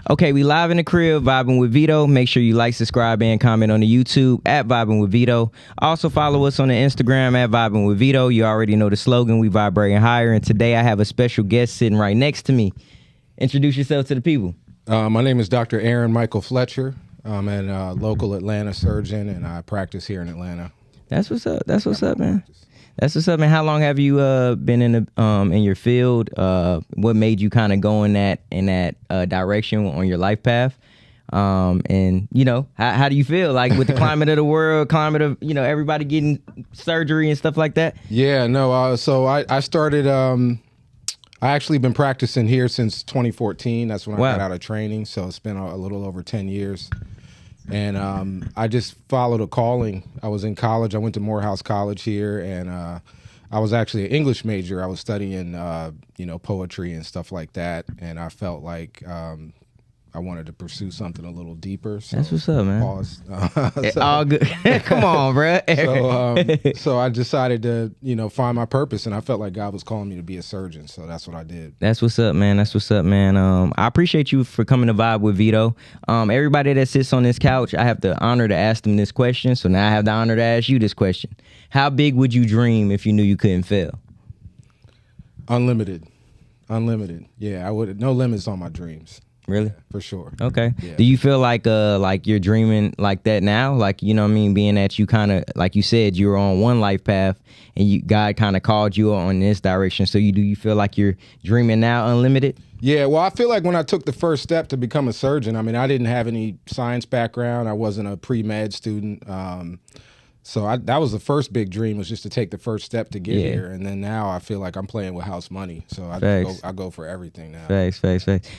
Okay, we live in the crib, vibing with Vito. Make sure you like, subscribe, and comment on the YouTube at Vibing with Vito. Also follow us on the Instagram at Vibing with Vito. You already know the slogan, we vibrating higher. And today I have a special guest sitting right next to me. Introduce yourself to the people. My name is Dr. Aaron Michael Fletcher. I'm a local Atlanta surgeon, and I practice here in Atlanta. That's what's up. That's what's up, man. That's what's up, man. How long have you been in your field? What made you kind of go in that direction on your life path? And you know, how do you feel like with the climate of the world, climate of everybody getting surgery and stuff like that? Yeah, no. So I started. I actually been practicing here since 2014. That's when I got out of training. So it's been a little over 10 years. And I just followed a calling. I was in college. I went to Morehouse College here, and I was actually an English major. I was studying, poetry and stuff like that. And I felt like I wanted to pursue something a little deeper. So that's what's up, man. Pause. All good. Come on, bro. So I decided to, find my purpose, and I felt like God was calling me to be a surgeon. So that's what I did. That's what's up, man. That's what's up, man. I appreciate you for coming to Vibe with Vito. Everybody that sits on this couch, I have the honor to ask them this question. So now I have the honor to ask you this question. How big would you dream if you knew you couldn't fail? Unlimited. Yeah, I would. No limits on my dreams. Really? Yeah, for sure. Okay. Yeah. Do you feel like you're dreaming like that now? Like, you know what I mean? Being that you kind of, like you said, you were on one life path and God kind of called you on this direction. So do you feel like you're dreaming now unlimited? Yeah, well, I feel like when I took the first step to become a surgeon, I mean, I didn't have any science background. I wasn't a pre-med student. So that was the first big dream, was just to take the first step to get here. And then now I feel like I'm playing with house money. So I go for everything now. Facts.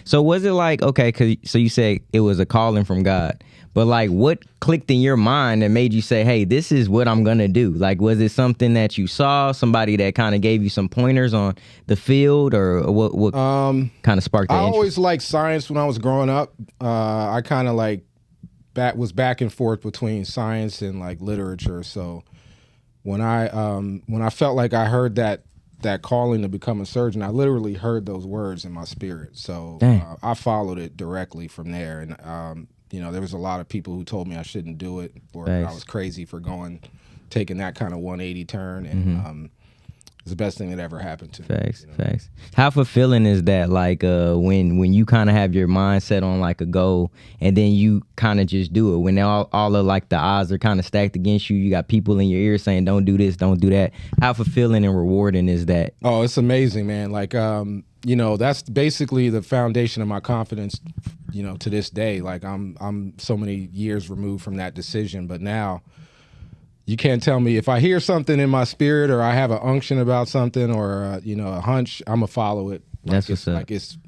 So was it like, okay, so you say it was a calling from God, but like what clicked in your mind that made you say, hey, this is what I'm going to do? Like, was it something that you saw, somebody that kind of gave you some pointers on the field, or what kind of sparked that I interest? always liked science when I was growing up. I kind of was back and forth between science and like literature. So when I felt like I heard that calling to become a surgeon, I literally heard those words in my spirit. So I followed it directly from there. And there was a lot of people who told me I shouldn't do it, or I was crazy for taking that kind of 180 turn. And it's the best thing that ever happened to me. Facts. How fulfilling is that? Like when you kind of have your mind set on like a goal, and then you kind of just do it. When all of like the odds are kind of stacked against you, you got people in your ear saying, "Don't do this, don't do that." How fulfilling and rewarding is that? Oh, it's amazing, man. Like that's basically the foundation of my confidence. To this day, like I'm so many years removed from that decision, but now. You can't tell me if I hear something in my spirit, or I have an unction about something, or a hunch, I'm gonna follow it. That's what's up. Like it's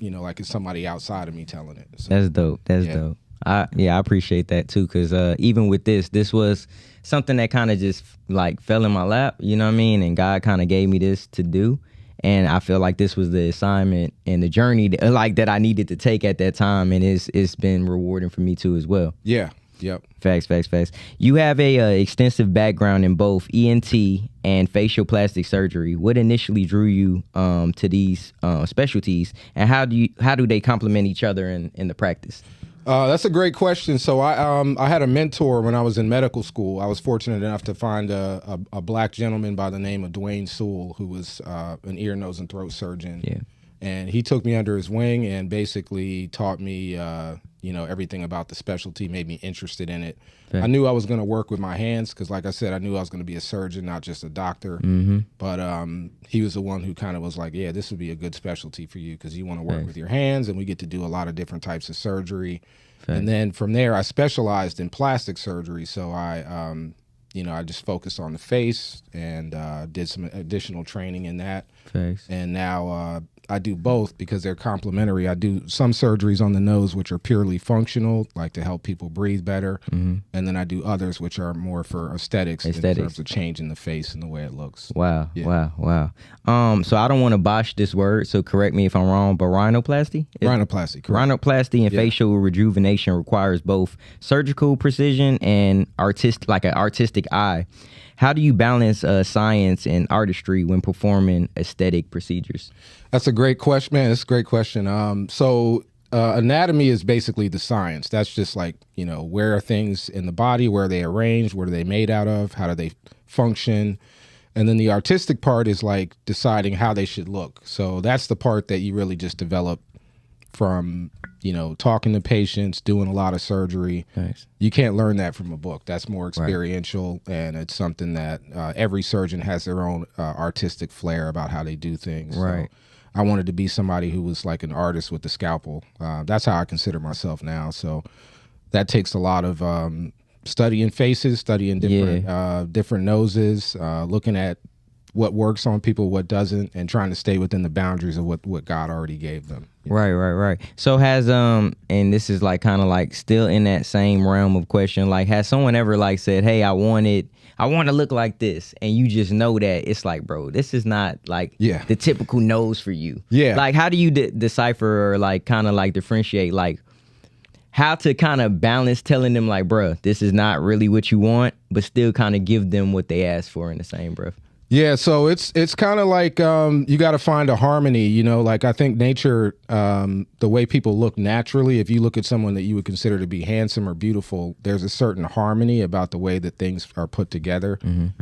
somebody outside of me telling it. So, that's dope. That's dope. I appreciate that too, because even with this was something that kind of just like fell in my lap. You know what I mean? And God kind of gave me this to do, and I feel like this was the assignment and the journey that I needed to take at that time, and it's been rewarding for me too as well. Yeah. Yep. Facts. You have a extensive background in both ENT and facial plastic surgery. What initially drew you to these specialties, and how do they complement each other in the practice? That's a great question. So I had a mentor when I was in medical school. I was fortunate enough to find a black gentleman by the name of Dwayne Sewell, who was an ear, nose, and throat surgeon. Yeah. And he took me under his wing and basically taught me, everything about the specialty, made me interested in it. Okay. I knew I was going to work with my hands because, like I said, I knew I was going to be a surgeon, not just a doctor. Mm-hmm. But he was the one who kind of was like, yeah, this would be a good specialty for you because you want to work with your hands, and we get to do a lot of different types of surgery. Okay. And then from there, I specialized in plastic surgery. So I just focused on the face and did some additional training in that. Thanks. And now I do both because they're complementary. I do some surgeries on the nose, which are purely functional, like to help people breathe better. Mm-hmm. And then I do others, which are more for aesthetics. In terms of changing the face and the way it looks. Wow. Yeah. Wow. So I don't want to botch this word, so correct me if I'm wrong, but rhinoplasty? Rhinoplasty, correct. Rhinoplasty and facial rejuvenation requires both surgical precision and an artistic eye. How do you balance science and artistry when performing aesthetic procedures? That's a great question, man. That's a great question. So anatomy is basically the science. That's just like, where are things in the body, where are they arranged, what are they made out of, how do they function? And then the artistic part is like deciding how they should look. So that's the part that you really just develop from, talking to patients, doing a lot of surgery. Nice. You can't learn that from a book. That's more experiential, and it's something that every surgeon has their own artistic flair about how they do things. Right. So I wanted to be somebody who was like an artist with the scalpel. That's how I consider myself now. So that takes a lot of studying faces, studying different noses, looking at what works on people, what doesn't, and trying to stay within the boundaries of what God already gave them. Right. So has and this is like kind of like still in that same realm of question, like has someone ever like said, hey, I want to look like this, and you just know that it's like, bro, this is not like the typical nose for you. Yeah. Like, how do you decipher or like kind of like differentiate like how to kind of balance telling them like, bro, this is not really what you want, but still kind of give them what they asked for in the same breath? Yeah, so it's kind of like you got to find a harmony, like I think nature, the way people look naturally, if you look at someone that you would consider to be handsome or beautiful, there's a certain harmony about the way that things are put together.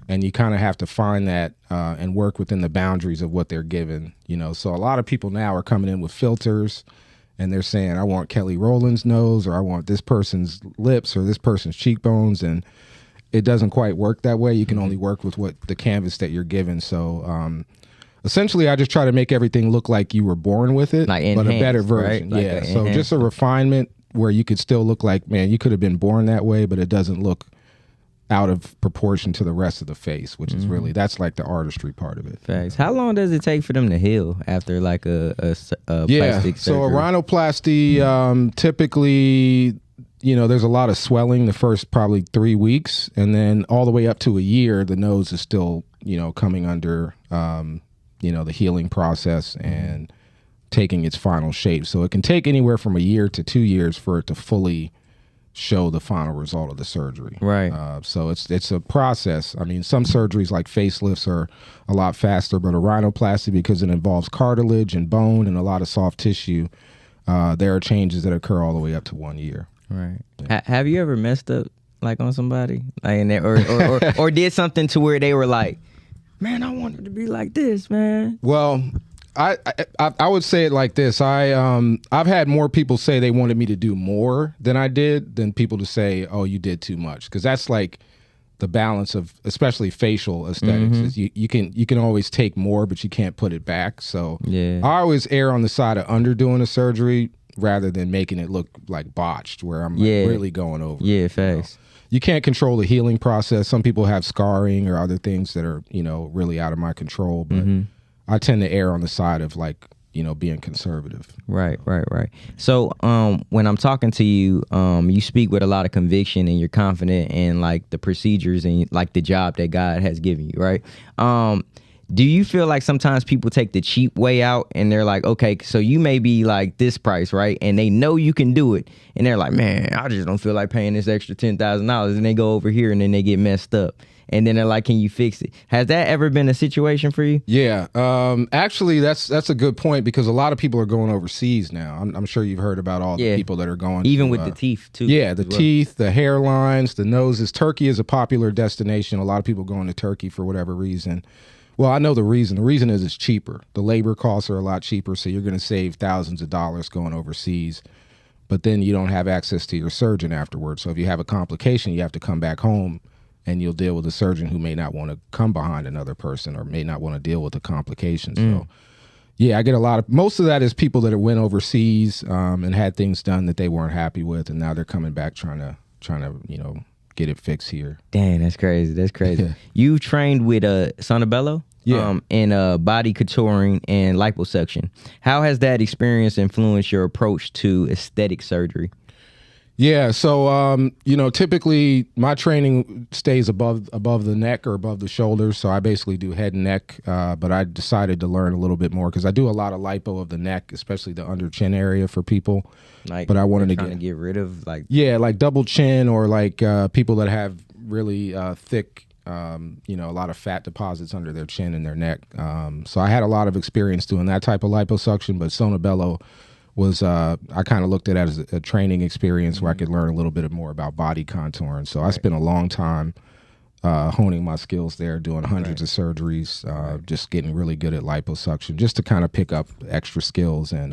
And you kind of have to find that and work within the boundaries of what they're given, So a lot of people now are coming in with filters and they're saying, I want Kelly Rowland's nose, or I want this person's lips or this person's cheekbones, and it doesn't quite work that way. You can only work with what the canvas that you're given. So essentially, I just try to make everything look like you were born with it, like but a better version. Right? Like so just a refinement where you could still look like, man, you could have been born that way, but it doesn't look out of proportion to the rest of the face, which is really, that's like the artistry part of it. Thanks. How long does it take for them to heal after like a plastic surgery? So a rhinoplasty, typically, there's a lot of swelling the first probably 3 weeks, and then all the way up to a year, the nose is still, coming under, the healing process and taking its final shape. So it can take anywhere from a year to 2 years for it to fully show the final result of the surgery. Right. So it's a process. I mean, some surgeries like facelifts are a lot faster, but a rhinoplasty, because it involves cartilage and bone and a lot of soft tissue, there are changes that occur all the way up to 1 year. Right. Yeah. Have you ever messed up like on somebody, like or did something to where they were like, man, I wanted to be like this, man? Well, I would say it like this. I've had more people say they wanted me to do more than I did than people to say, oh, you did too much. Because that's like the balance of especially facial aesthetics. Is you can always take more, but you can't put it back. So I always err on the side of underdoing a surgery rather than making it look like botched, where I'm like really going over. Yeah, facts. You can't control the healing process. Some people have scarring or other things that are, really out of my control. But I tend to err on the side of like, being conservative. Right. So when I'm talking to you, you speak with a lot of conviction and you're confident in like the procedures and like the job that God has given you, right? Do you feel like sometimes people take the cheap way out and they're like, okay, so you may be like this price, right? And they know you can do it. And they're like, man, I just don't feel like paying this extra $10,000. And they go over here and then they get messed up. And then they're like, can you fix it? Has that ever been a situation for you? Yeah. Actually, that's a good point, because a lot of people are going overseas now. I'm sure you've heard about all the people that are going. Even with the teeth, too. Yeah, the teeth, the hairlines, the noses. Turkey is a popular destination. A lot of people going to Turkey for whatever reason. Well, I know the reason. The reason is it's cheaper. The labor costs are a lot cheaper, so you're going to save thousands of dollars going overseas. But then you don't have access to your surgeon afterwards. So if you have a complication, you have to come back home, and you'll deal with a surgeon who may not want to come behind another person or may not want to deal with the complications. So, yeah, I get most of that is people that went overseas and had things done that they weren't happy with, and now they're coming back trying to get it fixed here. Dang, that's crazy. Yeah. You trained with Sonobello? Yeah. In body contouring and liposuction. How has that experience influenced your approach to aesthetic surgery? Yeah, so typically my training stays above the neck or above the shoulders. So I basically do head and neck, but I decided to learn a little bit more because I do a lot of lipo of the neck, especially the under chin area for people. Like, but I wanted to get rid of like like double chin, or like people that have really thick, a lot of fat deposits under their chin and their neck. So I had a lot of experience doing that type of liposuction, but Sonobello was I kind of looked at it as a training experience where I could learn a little bit more about body contouring. So I spent a long time honing my skills there, doing hundreds of surgeries, just getting really good at liposuction, just to kind of pick up extra skills and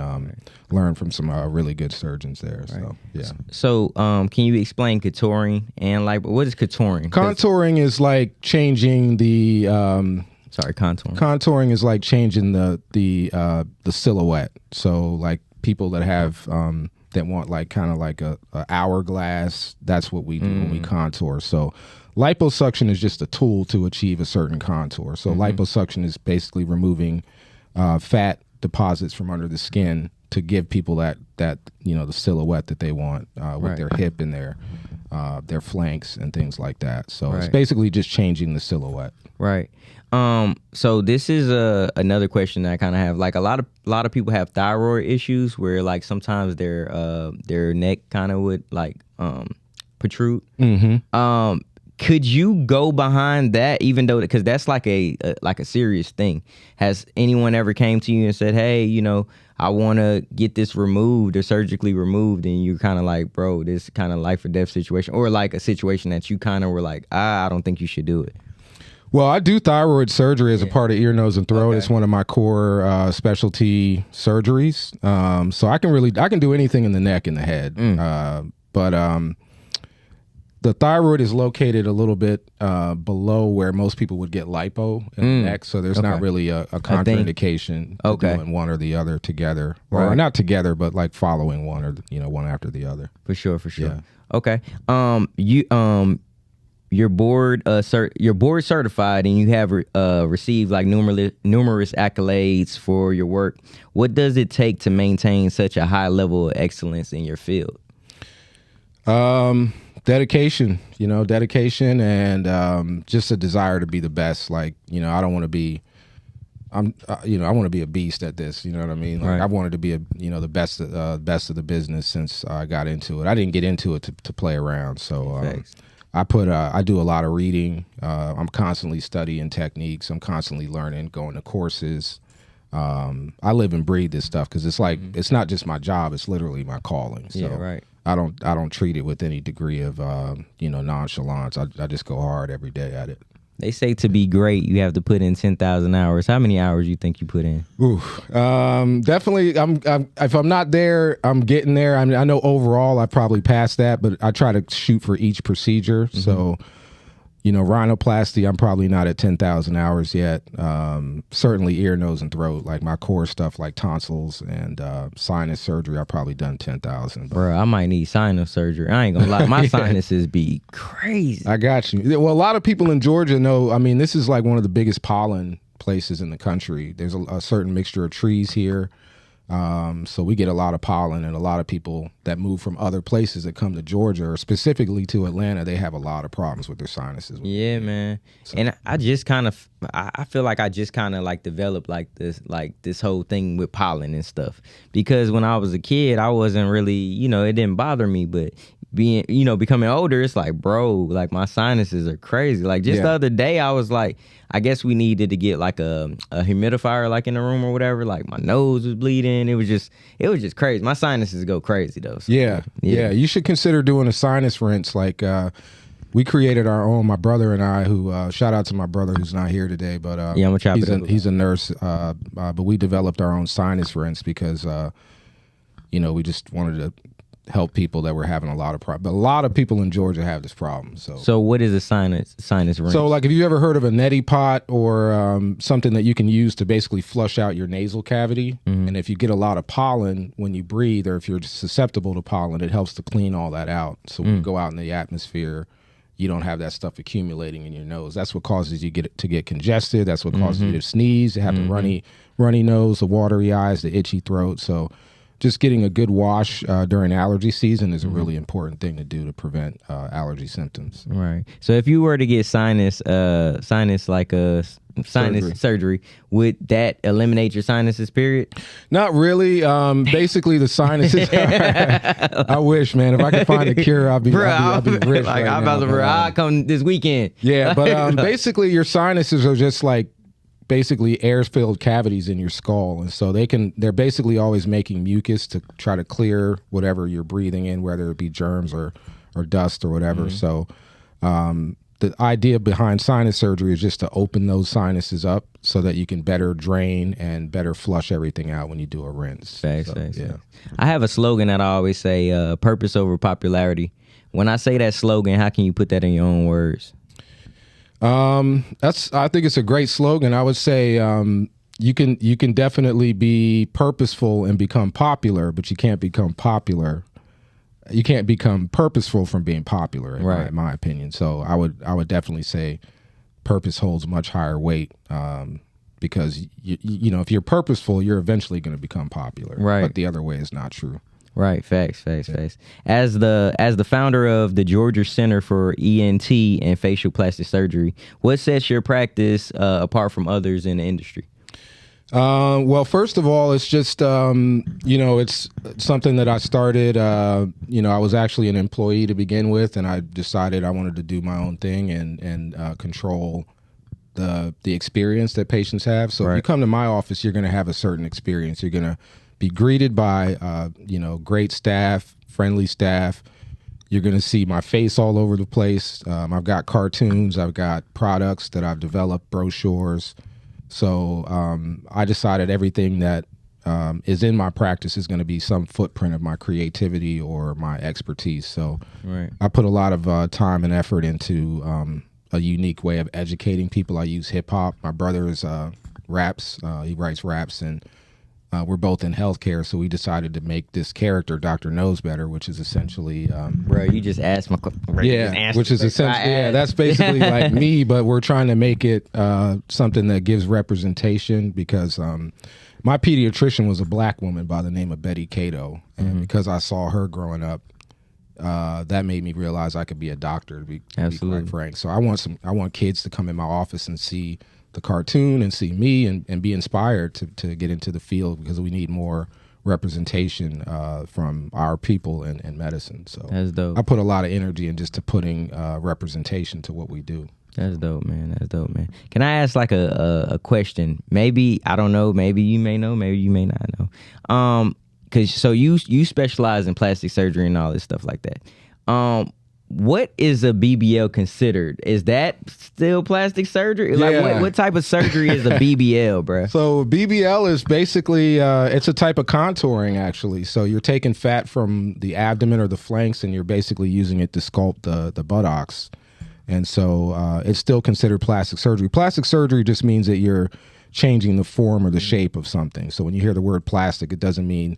learn from some really good surgeons there. So yeah. So can you explain contouring and like what is contouring? Contouring is like changing the contouring. Contouring is like changing the silhouette. So like people that have that want like kind of like a hourglass, that's what we do when we contour. So liposuction is just a tool to achieve a certain contour. So liposuction is basically removing fat deposits from under the skin to give people that the silhouette that they want with their hip and their flanks and things like that. So it's basically just changing the silhouette. Right. So this is another question that I kind of have. Like a lot of people have thyroid issues where like sometimes their neck kind of would like protrude. Could you go behind that, even though, because that's like a serious thing? Has anyone ever came to you and said, hey, I want to get this removed or surgically removed, and you're kind of like, bro, this kind of life or death situation, or like a situation that you kind of were like, I don't think you should do it? Well, I do thyroid surgery as a part of ear, nose, and throat. It's one of my core specialty surgeries. So I can do anything in the neck and the head. But the thyroid is located a little bit below where most people would get lipo in the neck. So there's not really a contraindication to doing one or the other together. Or not together, but like following one or one after the other. For sure. Yeah. Okay. You're board certified, and you have received like numerous accolades for your work. What does it take to maintain such a high level of excellence in your field? Dedication, and just a desire to be the best. Like, I don't want to be, I want to be a beast at this. You know what I mean? Like I wanted to be the best of the business since I got into it. I didn't get into it to play around. So I do a lot of reading. I'm constantly studying techniques. I'm constantly learning, going to courses. I live and breathe this stuff because it's like it's not just my job; it's literally my calling. So I don't treat it with any degree of nonchalance. I just go hard every day at it. They say to be great, you have to put in 10,000 hours. How many hours you think you put in? Definitely. If I'm not there, I'm getting there. I mean, I know overall I probably passed that, but I try to shoot for each procedure. So, rhinoplasty, I'm probably not at 10,000 hours yet. Certainly ear, nose, and throat, like my core stuff, like tonsils and sinus surgery, I've probably done 10,000. Bro, I might need sinus surgery. I ain't gonna lie, my sinuses be crazy. I got you. Well, a lot of people in Georgia know. I mean, this is like one of the biggest pollen places in the country. There's a certain mixture of trees here. So we get a lot of pollen, and a lot of people that move from other places that come to Georgia or specifically to Atlanta, they have a lot of problems with their sinuses. Yeah, man. So. And I just kind of, I feel like I just kind of like developed like this whole thing with pollen and stuff, because when I was a kid, I wasn't really, it didn't bother me, but becoming older, it's like, bro, like my sinuses are crazy. Like just the other day, I was like, I guess we needed to get like a humidifier like in the room or whatever. Like my nose was bleeding. It was just crazy. My sinuses go crazy though. So, yeah. You should consider doing a sinus rinse. Like we created our own. My brother and I, who shout out to my brother who's not here today, but I'm gonna chop it up. He's a nurse. But we developed our own sinus rinse because we just wanted to help people that were having a lot of problems. But a lot of people in Georgia have this problem. So what is a sinus rinse? So like, have you ever heard of a neti pot or something that you can use to basically flush out your nasal cavity? And if you get a lot of pollen when you breathe, or if you're susceptible to pollen, it helps to clean all that out. So when you go out in the atmosphere, you don't have that stuff accumulating in your nose. That's what causes you to get congested. That's what causes you to sneeze, to have the runny nose, the watery eyes, the itchy throat. So just getting a good wash during allergy season is a really important thing to do to prevent allergy symptoms. Right. So if you were to get sinus surgery, would that eliminate your sinuses, period? Not really. Basically, the sinuses. I wish, man. If I could find a cure, I'd be rich. Like, I'm about to. I'll come this weekend. Yeah, but basically, your sinuses are just like basically air-filled cavities in your skull, and so they're basically always making mucus to try to clear whatever you're breathing in, whether it be germs or dust or whatever. So the idea behind sinus surgery is just to open those sinuses up so that you can better drain and better flush everything out when you do a rinse. Thanks. I have a slogan that I always say, purpose over popularity. When I say that slogan, how can you put that in your own words? I think it's a great slogan. I would say you can definitely be purposeful and become popular, but you can't become popular. You can't become purposeful from being popular, in my opinion. So I would definitely say purpose holds much higher weight, because you know, if you're purposeful, you're eventually going to become popular. Right. But the other way is not true. Right. Facts. As the founder of the Georgia Center for ENT and Facial Plastic Surgery, what sets your practice apart from others in the industry? Well, first of all, it's just, it's something that I started, I was actually an employee to begin with, and I decided I wanted to do my own thing and control the experience that patients have. So if you come to my office, you're going to have a certain experience. You're going to be greeted by, great staff, friendly staff. You're going to see my face all over the place. I've got cartoons. I've got products that I've developed, brochures. So I decided everything that is in my practice is going to be some footprint of my creativity or my expertise. So I put a lot of time and effort into a unique way of educating people. I use hip hop. My brother is raps. He writes raps, and we're both in healthcare. So we decided to make this character, Dr. Knows Better, which is essentially bro, you just asked my which is essentially that's basically like me, but we're trying to make it something that gives representation, because my pediatrician was a black woman by the name of Betty Cato, and because I saw her growing up, that made me realize I could be a doctor, to be quite frank. So I want kids to come in my office and see the cartoon and see me and be inspired to get into the field, because we need more representation from our people in medicine. So that's dope. I put a lot of energy in just to putting representation to what we do. That's dope, man. Can I ask like a question? Maybe, I don't know, maybe you may know, maybe you may not know. So you specialize in plastic surgery and all this stuff like that. What is a BBL considered? Is that still plastic surgery? Like what type of surgery is a BBL, bro? So BBL is basically, it's a type of contouring, actually. So you're taking fat from the abdomen or the flanks, and you're basically using it to sculpt the buttocks. And so it's still considered plastic surgery. Plastic surgery just means that you're changing the form or the shape of something. So when you hear the word plastic, it doesn't mean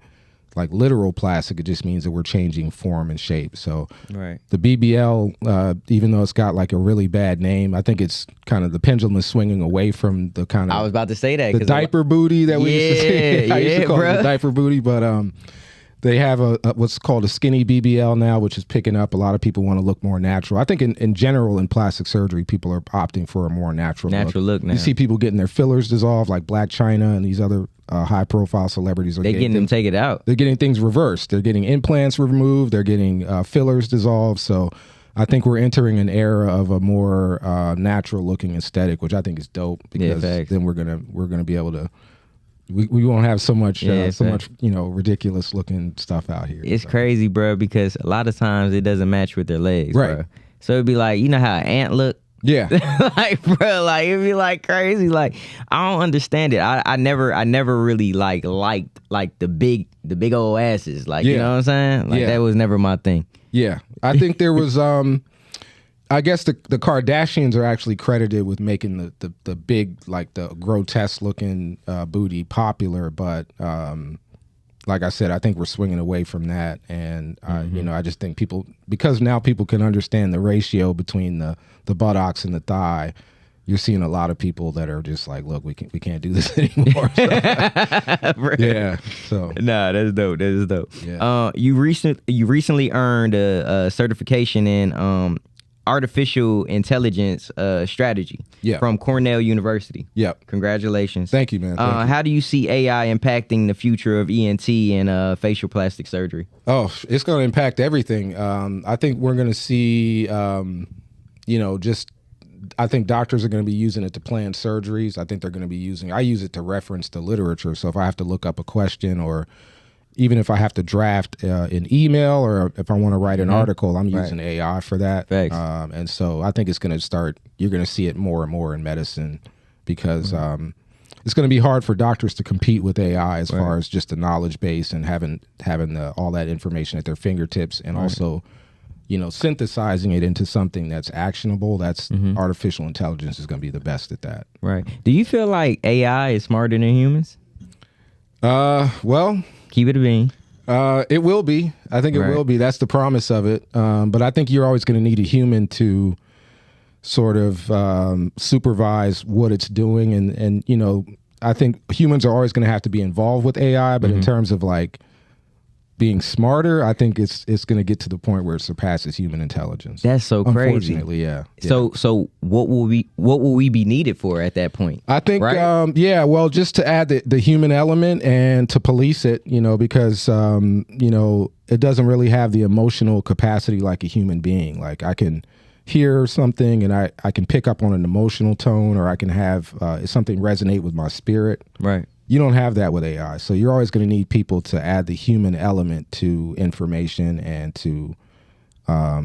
like literal plastic. It just means that we're changing form and shape. So the BBL, even though it's got like a really bad name, I think it's kind of, the pendulum is swinging away from the kind of, I was about to say that, the diaper booty that we used to see. I used to call it the diaper booty, but they have a what's called a skinny BBL now, which is picking up. A lot of people want to look more natural. I think in general in plastic surgery, people are opting for a more natural look now. You see people getting their fillers dissolved, like Blac Chyna and these other high-profile celebrities. They're getting them take it out. They're getting things reversed. They're getting implants removed. They're getting fillers dissolved. So I think we're entering an era of a more natural-looking aesthetic, which I think is dope, because then we're gonna be able to. We won't have so much ridiculous looking stuff out here. It's crazy, bro, because a lot of times it doesn't match with their legs, bro. So it'd be like, you know how an ant look? Yeah. Like, bro, like it'd be like crazy. Like, I don't understand it. I never really liked the big old asses. Like, you know what I'm saying? Like that was never my thing. Yeah. I think there was I guess the Kardashians are actually credited with making the big, like the grotesque looking booty popular, but like I said, I think we're swinging away from that, and I just think because now people can understand the ratio between the buttocks and the thigh. You're seeing a lot of people that are just like, look, we can't do this anymore. Yeah. So nah, that's dope. That is dope. Yeah. You recently earned a certification in artificial intelligence strategy from Cornell University. Yep. Congratulations. Thank you, man. Thank you. How do you see AI impacting the future of ENT and facial plastic surgery? Oh, it's going to impact everything. I think we're going to see, just I think doctors are going to be using it to plan surgeries. I think they're going to be I use it to reference the literature. So if I have to look up a question, or even if I have to draft an email, or if I want to write an article, I'm using AI for that. And so I think it's going to you're going to see it more and more in medicine, because it's going to be hard for doctors to compete with AI as far as just the knowledge base and having all that information at their fingertips, and also, synthesizing it into something that's actionable. That's artificial intelligence is going to be the best at that. Right. Do you feel like AI is smarter than humans? Well, keep it a bean. It will be. I think it will be. That's the promise of it. But I think you're always going to need a human to sort of supervise what it's doing. And I think humans are always going to have to be involved with AI, but in terms of like being smarter, I think it's going to get to the point where it surpasses human intelligence. That's so crazy. Unfortunately, yeah. So what will we be needed for at that point? I think, well, just to add the human element and to police it, because, it doesn't really have the emotional capacity like a human being. Like, I can hear something and I can pick up on an emotional tone, or I can have something resonate with my spirit. Right. You don't have that with AI. So you're always going to need people to add the human element to information and to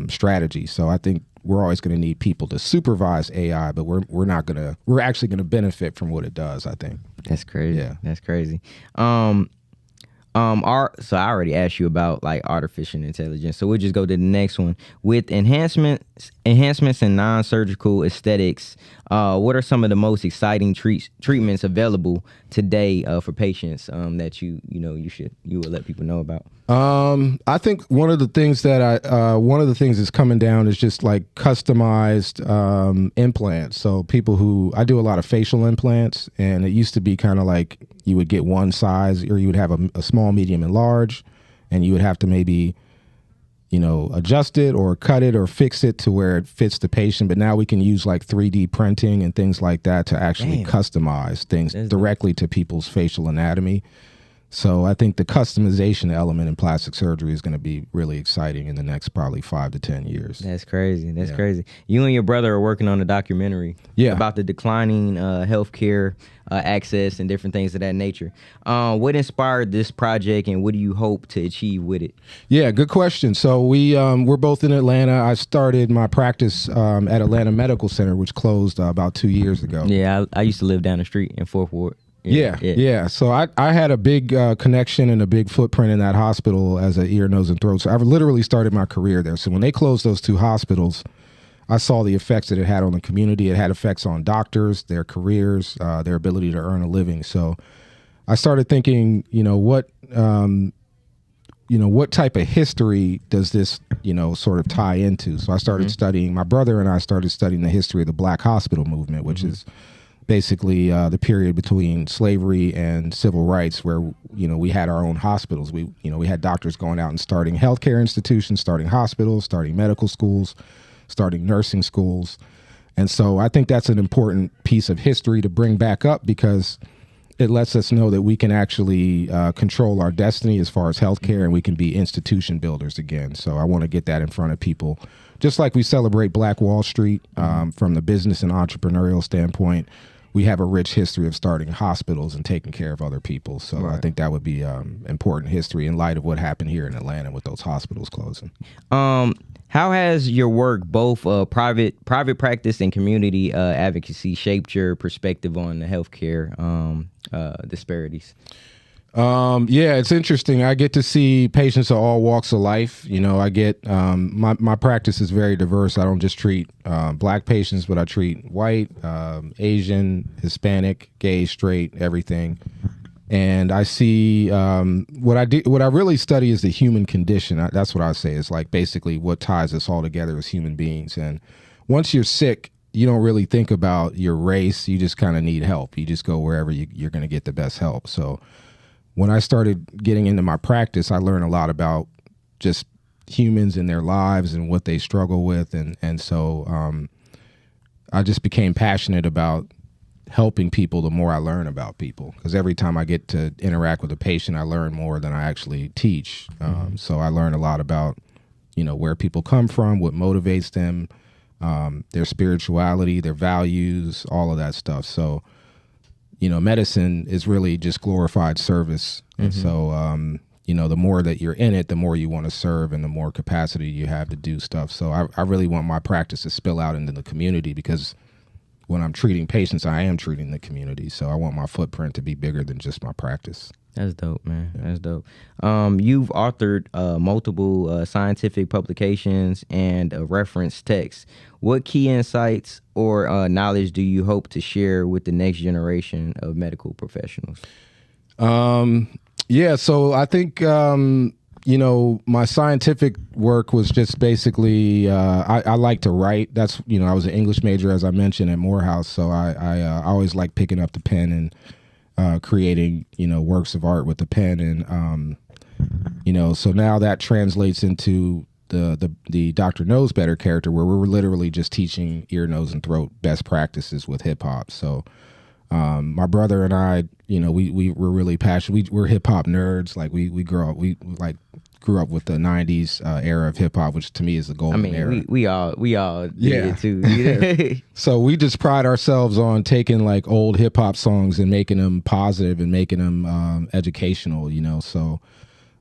strategy. So I think we're always going to need people to supervise AI, but we're actually going to benefit from what it does, I think. That's crazy. Yeah. That's crazy. So I already asked you about like artificial intelligence. So we'll just go to the next one. With enhancements in non-surgical aesthetics, what are some of the most exciting treatments available today for patients that you would let people know about? I think one of the things that's coming down is just like customized implants. So I do a lot of facial implants, and it used to be kind of like you would get one size, or you would have a small, medium, and large, and you would have to maybe adjust it or cut it or fix it to where it fits the patient. But now we can use like 3D printing and things like that to actually customize things directly to people's facial anatomy. So I think the customization element in plastic surgery is going to be really exciting in the next probably 5 to 10 years. That's crazy. That's crazy. You and your brother are working on a documentary about the declining healthcare access and different things of that nature. What inspired this project, and what do you hope to achieve with it? Yeah, good question. So we're both in Atlanta. I started my practice at Atlanta Medical Center, which closed about 2 years ago. Yeah, I used to live down the street in Fourth Ward. Yeah. So I had a big connection and a big footprint in that hospital as an ear, nose, and throat. So I literally started my career there. So when they closed those two hospitals, I saw the effects that it had on the community. It had effects on doctors, their careers, their ability to earn a living. So I started thinking, what type of history does this, sort of tie into? So I started studying. My brother and I started studying the history of the Black hospital movement, which is basically the period between slavery and civil rights, where we had our own hospitals. We had doctors going out and starting healthcare institutions, starting hospitals, starting medical schools, starting nursing schools. And so I think that's an important piece of history to bring back up, because it lets us know that we can actually control our destiny as far as healthcare, and we can be institution builders again. So I want to get that in front of people. Just like we celebrate Black Wall Street from the business and entrepreneurial standpoint, we have a rich history of starting hospitals and taking care of other people. So I think that would be important history in light of what happened here in Atlanta with those hospitals closing. How has your work, both private practice and community advocacy, shaped your perspective on the healthcare disparities? It's interesting. I get to see patients of all walks of life. I get my practice is very diverse. I don't just treat Black patients, but I treat white, Asian, Hispanic, gay, straight, everything. And I see what I really study is the human condition. That's what I say is like basically what ties us all together as human beings. And once you're sick, you don't really think about your race. You just kind of need help. You just go wherever you're going to get the best help. So when I started getting into my practice, I learned a lot about just humans and their lives and what they struggle with. And so I just became passionate about helping people the more I learn about people, because every time I get to interact with a patient, I learn more than I actually teach. So I learn a lot about, where people come from, what motivates them, their spirituality, their values, all of that stuff. So, medicine is really just glorified service. And so, the more that you're in it, the more you want to serve and the more capacity you have to do stuff. So I really want my practice to spill out into the community, because when I'm treating patients, I am treating the community. So I want my footprint to be bigger than just my practice. That's dope, man. That's dope. You've authored multiple scientific publications and reference texts. What key insights or knowledge do you hope to share with the next generation of medical professionals? Yeah, so I think, my scientific work was just basically, I like to write. That's, I was an English major, as I mentioned, at Morehouse. So I always like picking up the pen and creating, works of art with the pen. And, so now that translates into the Dr. Knows Better character, where we're literally just teaching ear, nose, and throat best practices with hip hop. So my brother and I, we were really passionate. We're hip hop nerds. Like we grew up with the '90s era of hip hop, which to me is the golden era. We all did it too. So we just pride ourselves on taking like old hip hop songs and making them positive and making them educational. So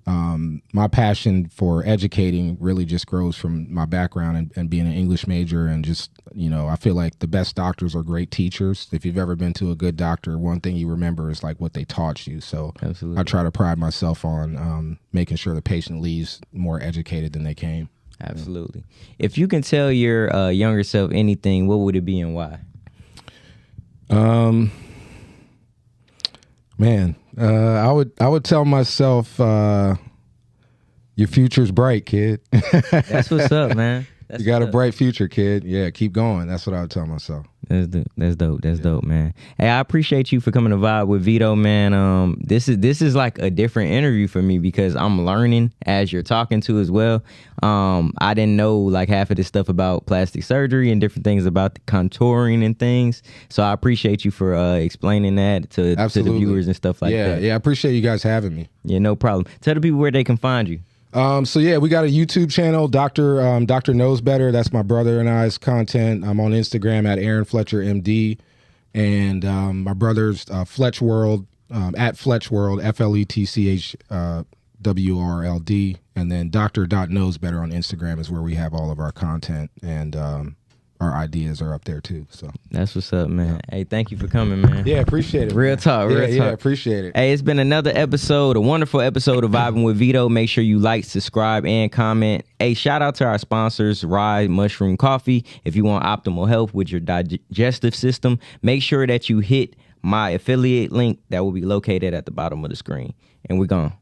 my passion for educating really just grows from my background and being an English major, and just, I feel like the best doctors are great teachers. If you've ever been to a good doctor, one thing you remember is like what they taught you. So absolutely. I try to pride myself on making sure the patient leaves more educated than they came. Absolutely. If you can tell your younger self anything, what would it be and why? Man, I would tell myself, your future's bright, kid. That's what's up, man. You got a bright future, kid. Yeah, keep going. That's what I would tell myself. That's dope. That's dope, man. Hey, I appreciate you for coming to Vibe with Vito, man. This is like a different interview for me, because I'm learning as you're talking to as well. I didn't know like half of this stuff about plastic surgery and different things about the contouring and things. So I appreciate you for explaining that to the viewers and stuff like that. Yeah, I appreciate you guys having me. Yeah, no problem. Tell the people where they can find you. So yeah, we got a YouTube channel, Dr. Knows Better. That's my brother and I's content. I'm on Instagram at Aaron Fletcher MD, and my brother's Fletch World at Fletch World, FLETCHWRLD, and then Knows Better on Instagram is where we have all of our content, and our ideas are up there too. So that's what's up, man. Hey, thank you for coming, man. Yeah, appreciate it. Real talk. Yeah, appreciate it. Hey, it's been another episode, a wonderful episode of Vibing with Vito. Make sure you like, subscribe, and comment. Hey, shout out to our sponsors, Rye Mushroom Coffee. If you want optimal health with your digestive system, make sure that you hit my affiliate link that will be located at the bottom of the screen. And we're gone.